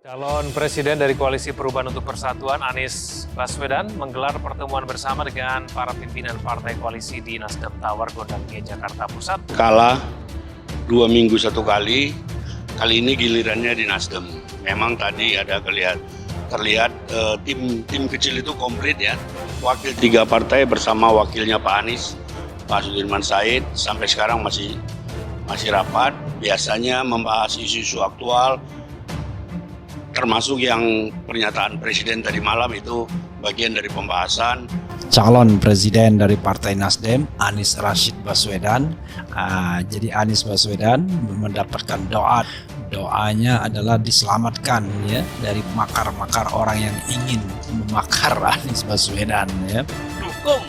Calon Presiden dari Koalisi Perubahan untuk Persatuan Anies Baswedan menggelar pertemuan bersama dengan para pimpinan partai koalisi di Nasdem Tower Gondang Dia, Jakarta Pusat. Kalah 2 minggu satu kali ini gilirannya di Nasdem. Memang tadi ada terlihat tim kecil itu komplit ya. Wakil 3 partai bersama wakilnya Pak Anies, Pak Sudirman Said, sampai sekarang masih rapat. Biasanya membahas isu-isu aktual, termasuk yang pernyataan Presiden tadi malam itu bagian dari pembahasan. Calon Presiden dari Partai Nasdem, Anies Rashid Baswedan. Jadi Anies Baswedan mendapatkan doanya adalah diselamatkan ya dari makar-makar orang yang ingin memakar Anies Baswedan ya. Dukung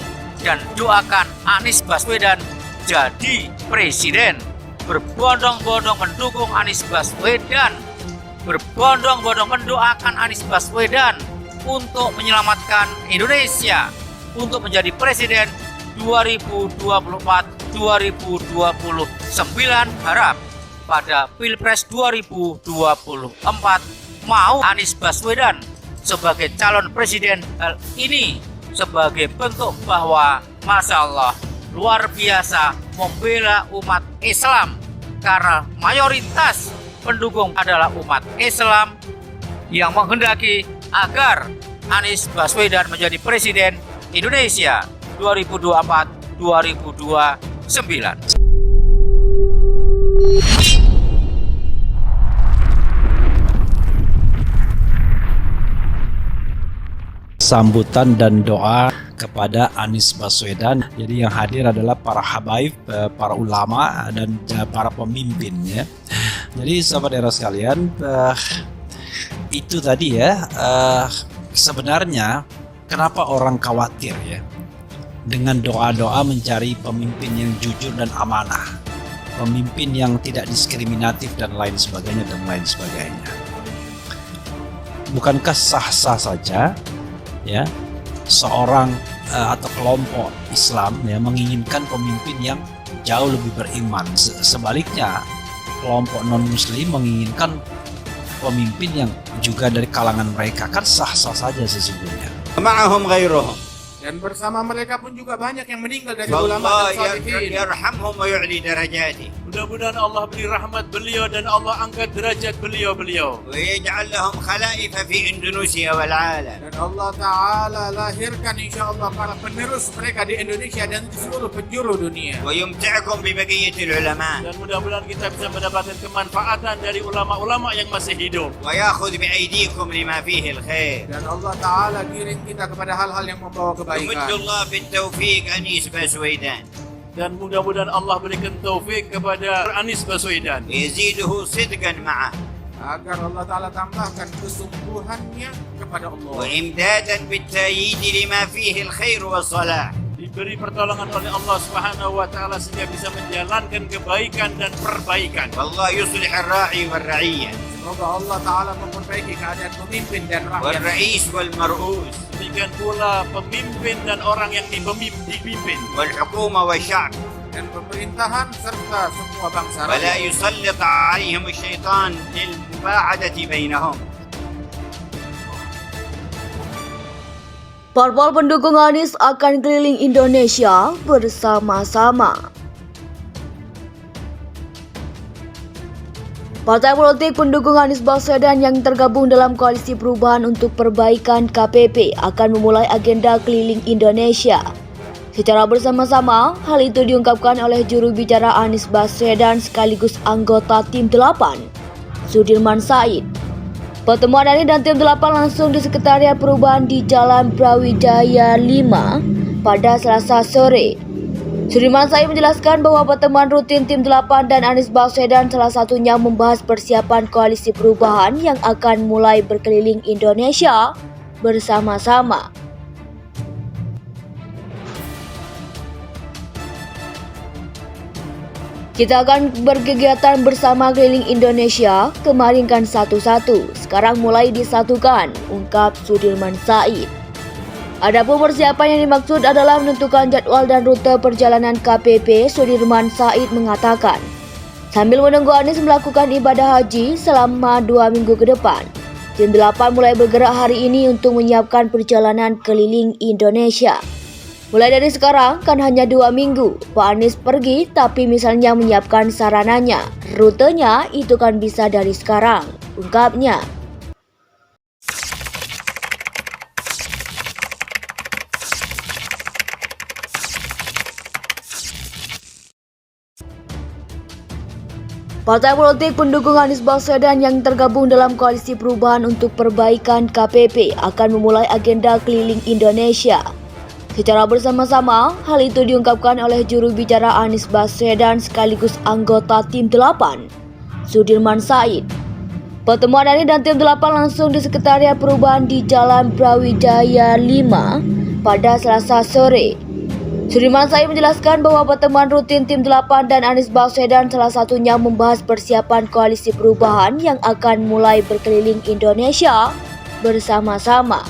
dan doakan Anies Baswedan jadi presiden. Berbondong-bondong mendukung Anies Baswedan, berbondong-bondong mendoakan Anies Baswedan untuk menyelamatkan Indonesia, untuk menjadi presiden 2024-2029. Harap pada Pilpres 2024 mau Anies Baswedan sebagai calon presiden. Hal ini sebagai bentuk bahwa Masya Allah luar biasa membela umat Islam, karena mayoritas pendukung adalah umat Islam yang menghendaki agar Anies Baswedan menjadi presiden Indonesia 2024-2029. Sambutan dan doa kepada Anies Baswedan. Jadi yang hadir adalah para habaib, para ulama dan para pemimpin ya. Jadi sahabat era sekalian, itu tadi ya, sebenarnya kenapa orang khawatir ya dengan doa-doa mencari pemimpin yang jujur dan amanah, pemimpin yang tidak diskriminatif dan lain sebagainya. Bukankah sah-sah saja ya seorang atau kelompok Islam ya menginginkan pemimpin yang jauh lebih beriman? Sebaliknya, kelompok non-muslim menginginkan pemimpin yang juga dari kalangan mereka. Kan sah-sah saja sesungguhnya. Ma'ahum ghairuhum. Dan bersama mereka pun juga banyak yang meninggal dari ulama dan salihin. Yarhamhum wa yu'li darajati. Mudah-mudahan Allah beri rahmat beliau dan Allah angkat derajat beliau. Wa yaj'al lahum khala'ifa fi Indonesia wal 'alam. Dan Allah Ta'ala lahirkan insyaAllah para penerus mereka di Indonesia dan di seluruh penjuru dunia. Wa yumti'akum bi baqiyatil ulama. Dan mudah-mudahan kita bisa mendapatkan kemanfaatan dari ulama-ulama yang masih hidup. Wa ya'khudh bi aydikum lima fihi al-khair. Dan Allah Ta'ala giring kita kepada hal-hal yang membawa kebaikan. Yumidullah bin taufiq Anies Baswedan. Dan mudah-mudahan Allah berikan taufik kepada Anies Baswedan. Yaziduhu sidqan ma'ah. Agar Allah Ta'ala tambahkan kesungguhannya kepada Allah. Wa imdadan bit tayyid lima fihi al-khair wa salah. Diberi pertolongan oleh Allah Subhanahu wa taala sehingga bisa menjalankan kebaikan dan perbaikan. Wallah yuslih ar-ra'i wal ra'iyyah. Semoga Allah Ta'ala memperbaiki keadaan pemimpin dan Wal rakyat. ra'is wal mar'us. Demikian pula pemimpin dan orang yang dipimpin. Wal hukuma wa sya'b. Dan pemerintahan serta semua bangsa ولا rakyat. يسلط عليهم الشيطان للمباعدة بينهم. Parpol pendukung Anies akan keliling Indonesia bersama-sama. Partai politik pendukung Anies Baswedan yang tergabung dalam Koalisi Perubahan untuk Perbaikan KPP akan memulai agenda keliling Indonesia. Secara bersama-sama, hal itu diungkapkan oleh juru bicara Anies Baswedan sekaligus anggota Tim 8, Sudirman Said. Pertemuan Anies dan Tim 8 langsung di Sekretariat Perubahan di Jalan Brawijaya 5 pada Selasa sore. Sudirman Said menjelaskan bahwa pertemuan rutin Tim 8 dan Anies Baswedan salah satunya membahas persiapan Koalisi Perubahan yang akan mulai berkeliling Indonesia bersama-sama. Kita akan berkegiatan bersama keliling Indonesia, kemarin kan satu-satu, sekarang mulai disatukan, ungkap Sudirman Said. Adapun persiapan yang dimaksud adalah menentukan jadwal dan rute perjalanan KPP, Sudirman Said mengatakan. Sambil menunggu Anies melakukan ibadah haji selama 2 minggu ke depan. Tim 8 mulai bergerak hari ini untuk menyiapkan perjalanan keliling Indonesia. Mulai dari sekarang kan hanya 2 minggu Pak Anies pergi, tapi misalnya menyiapkan sarananya, rutenya itu kan bisa dari sekarang, ungkapnya. Partai politik pendukung Anies Baswedan yang tergabung dalam Koalisi Perubahan untuk Perbaikan KPP akan memulai agenda keliling Indonesia. Secara bersama-sama, hal itu diungkapkan oleh juru bicara Anies Baswedan sekaligus anggota Tim 8, Sudirman Said. Pertemuan Anies dan Tim 8 langsung di Sekretariat Perubahan di Jalan Brawijaya 5 pada Selasa sore. Sudirman Said menjelaskan bahwa pertemuan rutin Tim 8 dan Anies Baswedan salah satunya membahas persiapan Koalisi Perubahan yang akan mulai berkeliling Indonesia bersama-sama.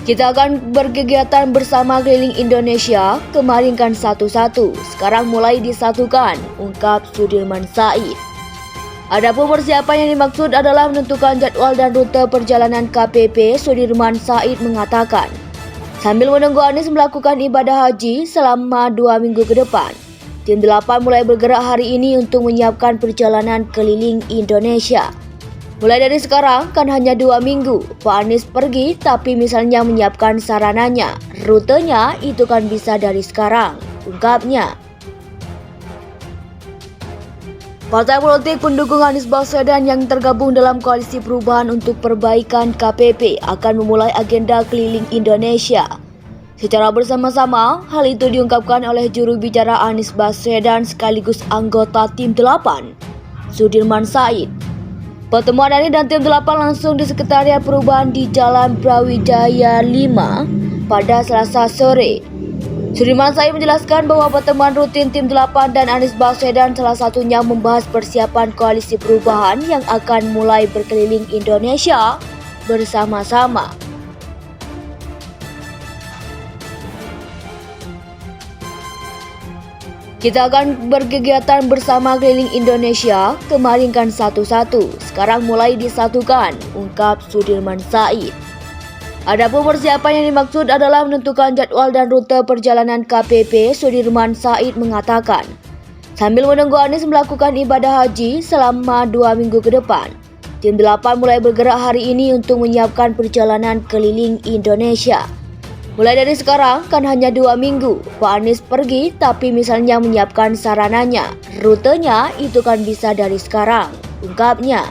Kita akan berkegiatan bersama keliling Indonesia, kemarin kan satu-satu, sekarang mulai disatukan, ungkap Sudirman Said. Adapun persiapan yang dimaksud adalah menentukan jadwal dan rute perjalanan KPP, Sudirman Said mengatakan. Sambil menunggu Anies melakukan ibadah haji selama 2 minggu ke depan, Tim 8 mulai bergerak hari ini untuk menyiapkan perjalanan keliling Indonesia. Mulai dari sekarang kan hanya 2 minggu Pak Anies pergi, tapi misalnya menyiapkan sarananya, rutenya itu kan bisa dari sekarang, ungkapnya. Partai politik pendukung Anies Baswedan yang tergabung dalam Koalisi Perubahan untuk Perbaikan KPP akan memulai agenda keliling Indonesia. Secara bersama-sama, hal itu diungkapkan oleh juru bicara Anies Baswedan sekaligus anggota Tim 8, Sudirman Said. Pertemuan Anies dan Tim 8 langsung di Sekretariat Perubahan di Jalan Brawijaya 5 pada Selasa sore. Sudirman Said menjelaskan bahwa pertemuan rutin Tim 8 dan Anies Baswedan salah satunya membahas persiapan Koalisi Perubahan yang akan mulai berkeliling Indonesia bersama-sama. Kita akan berkegiatan bersama keliling Indonesia, kemarin kan satu-satu, sekarang mulai disatukan, ungkap Sudirman Said. Adapun persiapan yang dimaksud adalah menentukan jadwal dan rute perjalanan KPP, Sudirman Said mengatakan. Sambil menunggu Anies melakukan ibadah haji selama 2 minggu ke depan, Tim 8 mulai bergerak hari ini untuk menyiapkan perjalanan keliling Indonesia. Mulai dari sekarang kan hanya 2 minggu Pak Anies pergi, tapi misalnya menyiapkan sarananya, rutenya itu kan bisa dari sekarang, ungkapnya.